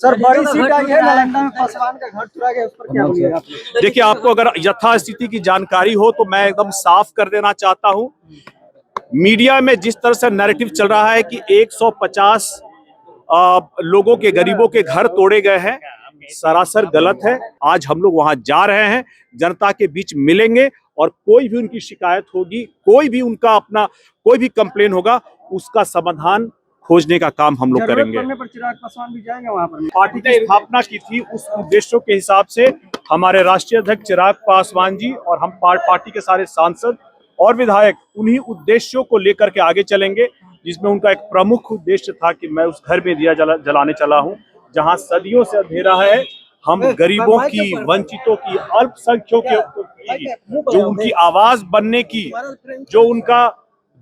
Sir बड़ी seat आई है नालंदा में, पासवान का घर चुरा गया, उस पर क्या बोलिएगा आप? देखिए, आपको अगर यथास्थिति की जानकारी हो तो मैं एकदम साफ कर देना चाहता हूं। मीडिया में जिस तरह से नैरेटिव चल रहा है कि 150 लोगों के, गरीबों के घर तोड़े गए हैं, सरासर गलत है। आज हम लोग वहां जा रहे हैं, जनता के बीच मिलेंगे और कोई भी उनकी शिकायत होगी, कोई भी उनका अपना कोई भी कंप्लेन होगा, उसका समाधान खोजने का काम हम लोग करेंगे। जरूरत पड़ने पर चिराग पासवान भी जाएंगे वहां पर। पार्टी की स्थापना की थी, उस उद्देश्यों के हिसाब से हमारे राष्ट्रीय अध्यक्ष चिराग पासवान जी और हम पार्टी के सारे सांसद और विधायक उन्हीं उद्देश्यों को लेकर के आगे चलेंगे, जिसमें उनका एक प्रमुख उद्देश्य था कि मैं उस घर में दिया जलाने चला हूं जहां सदियों से अंधेरा है। हम गरीबों की, वंचितों की, अल्पसंख्यकों की, जो उनकी आवाज बनने की, जो उनका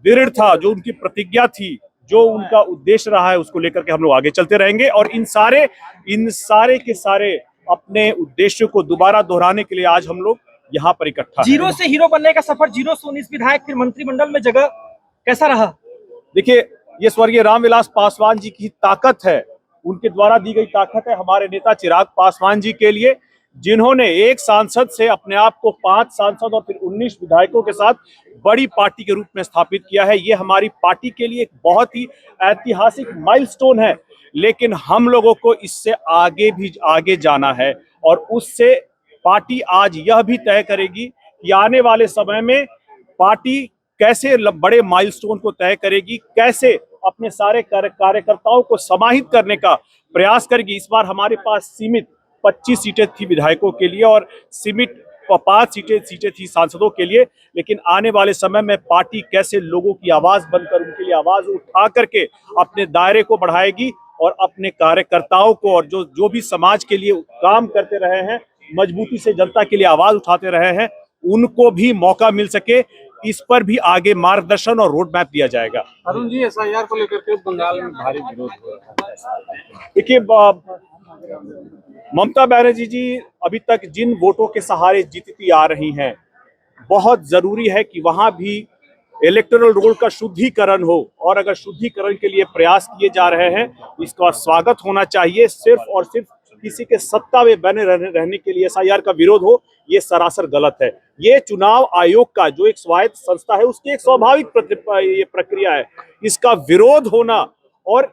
दृढ़ था, जो उनकी प्रतिज्ञा थी, जो उनका उद्देश्य रहा है, उसको लेकर के हम लोग आगे चलते रहेंगे और इन सारे के सारे अपने उद्देश्यों को दोबारा दोहराने के लिए आज हम लोग यहाँ पर इकट्ठा। जीरो से हीरो बनने का सफर, जीरो से 19 विधायक, फिर मंत्रिमंडल में जगह, कैसा रहा? देखिए, ये स्वर्गीय रामविलास पासवान जी की ताकत है, उनके द्वारा दी गई ताकत है हमारे नेता चिराग पासवान जी के लिए, जिन्होंने एक सांसद से अपने आप को 5 सांसद और फिर 19 विधायकों के साथ बड़ी पार्टी के रूप में स्थापित किया है। ये हमारी पार्टी के लिए एक बहुत ही ऐतिहासिक माइलस्टोन है, लेकिन हम लोगों को इससे आगे जाना है और उससे पार्टी आज यह भी तय करेगी कि आने वाले समय में पार्टी कैसे बड़े माइलस्टोन को तय करेगी, कैसे अपने सारे कार्यकर्ताओं को समाहित करने का प्रयास करेगी। इस बार हमारे पास सीमित 25 सीटें थी विधायकों के लिए और सीमित 5 सीटें थी सांसदों के लिए, लेकिन आने वाले समय में पार्टी कैसे लोगों की आवाज बनकर उनके लिए आवाज उठा करके अपने दायरे को बढ़ाएगी और अपने कार्यकर्ताओं को और जो भी समाज के लिए काम करते रहे हैं, मजबूती से जनता के लिए आवाज उठाते रहे हैं, उनको भी मौका मिल सके, इस पर भी आगे मार्गदर्शन और रोड मैप दिया जाएगा। अरुण जी, एसआईआर को लेकर के बंगाल में भारी विरोध हो रहा है। देखिए, ममता बनर्जी जी अभी तक जिन वोटों के सहारे जीतती आ रही हैं, बहुत जरूरी है कि वहां भी इलेक्टोरल रोल का शुद्धिकरण हो और अगर शुद्धिकरण के लिए प्रयास किए जा रहे हैं, इसका स्वागत होना चाहिए। सिर्फ और सिर्फ किसी के सत्ता में बने रहने के लिए एसआईआर का विरोध हो, ये सरासर गलत है। ये चुनाव आयोग का जो एक स्वायत्त संस्था है, उसकी एक स्वाभाविक प्रक्रिया है। इसका विरोध होना और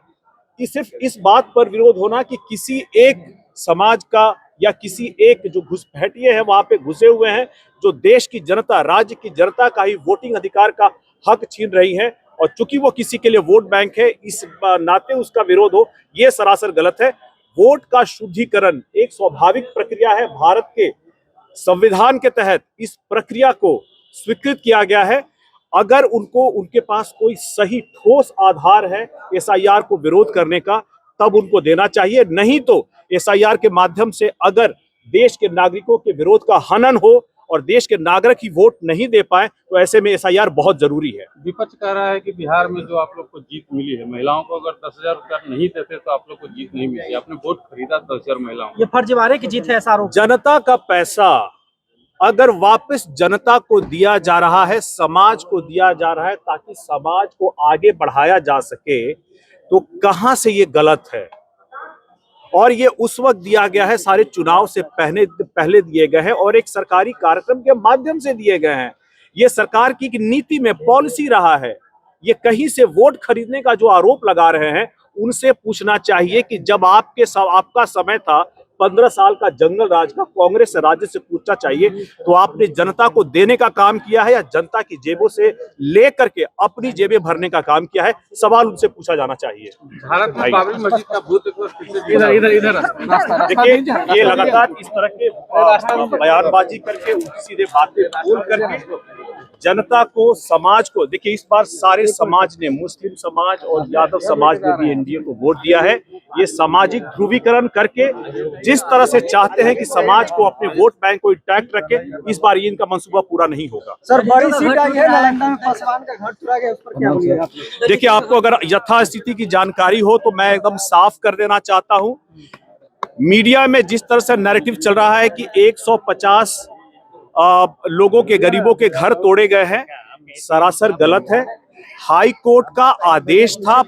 सिर्फ इस बात पर विरोध होना कि किसी एक समाज का या किसी एक जो घुसपैठिए हैं वहां पे घुसे हुए हैं, जो देश की जनता, राज्य की जनता का ही वोटिंग अधिकार का हक छीन रही है और चूंकि वो किसी के लिए वोट बैंक है, इस नाते उसका विरोध हो, ये सरासर गलत है। वोट का शुद्धिकरण एक स्वाभाविक प्रक्रिया है। भारत के संविधान के तहत इस प्रक्रिया को स्वीकृत किया गया है। अगर उनके पास कोई सही ठोस आधार है एसआईआर को विरोध करने का, तब उनको देना चाहिए। नहीं तो एसआईआर के माध्यम से अगर देश के नागरिकों के विरोध का हनन हो और देश के नागरिक ही वोट नहीं दे पाए, तो ऐसे में एसआईआर बहुत जरूरी है। विपक्ष कह रहा है कि बिहार में जो आप लोग को जीत मिली है, महिलाओं को अगर 10,000 रुपया नहीं देते तो आप लोग को जीत नहीं मिलती। आपने वोट खरीदा 10,000 महिलाओं। ये फर्जीवाड़े की जीत है, ऐसा आरोप। जनता का पैसा अगर वापस जनता को दिया जा रहा है, समाज को दिया जा रहा है ताकि समाज को आगे बढ़ाया जा सके, तो कहां से ये गलत है? और ये उस वक्त दिया गया है, सारे चुनाव से पहले दिए गए हैं और एक सरकारी कार्यक्रम के माध्यम से दिए गए हैं। ये सरकार की नीति में पॉलिसी रहा है। ये कहीं से वोट खरीदने का जो आरोप लगा रहे हैं, उनसे पूछना चाहिए कि जब आपका समय था 15 साल का जंगल राज का, कांग्रेस राज्य से पूछना चाहिए, तो आपने जनता को देने का काम किया है या जनता की जेबों से लेकर के अपनी जेबें भरने का काम किया है? सवाल उनसे पूछा जाना चाहिए। भारत में बाबरी मस्जिद का भूत इधर देखिए, ये लगातार इस तरह के बयानबाजी करके, सीधे बातें बोल करके जनता को, समाज को, देखिए इस बार सारे समाज ने, मुस्लिम समाज और यादव समाज ने भी एनडीए को वोट दिया है। ये सामाजिक ध्रुवीकरण करके जिस तरह से चाहते हैं कि समाज को, अपने वोट बैंक को इंटैक्ट रखे, इस बार ये इनका मंसूबा पूरा नहीं होगा। सर बड़ी सीट आई है नालंदा में, पासवान का घर चुरा गया, उस पर क्या बोलिएगा आप? देखिए, आपको अगर यथास्थिति की जानकारी हो तो मैं एकदम साफ कर देना चाहता हूं। मीडिया में जिस तरह से नैरेटिव चल रहा है कि 150 लोगों के, गरीबों के घर तोड़े गए हैं, सरासर गलत है। हाई कोर्ट का आदेश था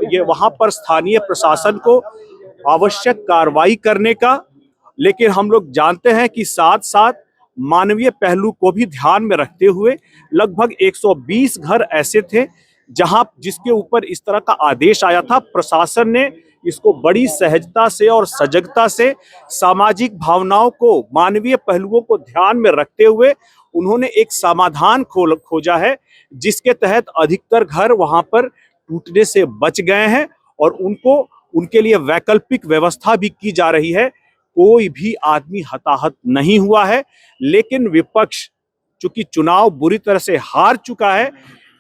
ये वहां पर स्थानीय प्रशासन को आवश्यक कार्रवाई करने का, लेकिन हम लोग जानते हैं कि साथ साथ मानवीय पहलू को भी ध्यान में रखते हुए लगभग 120 घर ऐसे थे जहां जिसके ऊपर इस तरह का आदेश आया था। प्रशासन ने इसको बड़ी सहजता से और सजगता से सामाजिक भावनाओं को, मानवीय पहलुओं को ध्यान में रखते हुए उन्होंने एक समाधान खोजा है, जिसके तहत अधिकतर घर वहां पर टूटने से बच गए हैं और उनके लिए वैकल्पिक व्यवस्था भी की जा रही है। कोई भी आदमी हताहत नहीं हुआ है, लेकिन विपक्ष चूंकि चुनाव बुरी तरह से हार चुका है,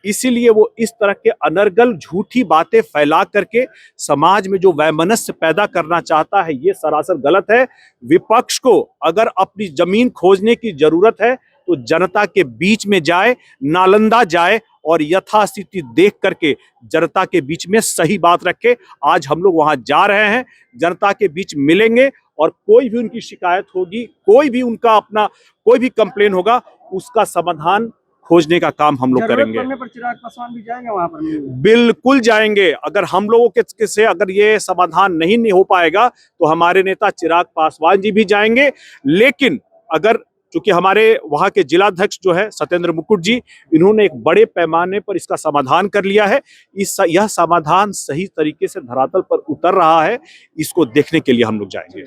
इसीलिए वो इस तरह के अनर्गल झूठी बातें फैला करके समाज में जो वैमनस्य पैदा करना चाहता है, ये सरासर गलत है। विपक्ष को अगर अपनी जमीन खोजने की जरूरत है तो जनता के बीच में जाए, नालंदा जाए और यथास्थिति देख करके जनता के बीच में सही बात रखे। आज हम लोग वहां जा रहे हैं, जनता के बीच मिलेंगे और कोई भी उनकी शिकायत होगी, कोई भी उनका अपना कोई भी कंप्लेन होगा, उसका समाधान खोजने का काम हम लोग करेंगे। जरूरत पड़ने पर चिराग पासवान भी जाएंगे वहां पर? बिल्कुल जाएंगे। अगर हम लोगों के से अगर ये समाधान नहीं हो पाएगा तो हमारे नेता चिराग पासवान जी भी जाएंगे। लेकिन अगर चूंकि हमारे वहां के जिलाध्यक्ष जो है सत्येंद्र मुकुट जी, इन्होंने एक बड़े पैमाने पर इसका समाधान कर लिया है। यह समाधान सही तरीके से धरातल पर उतर रहा है, इसको देखने के लिए हम लोग जाएंगे।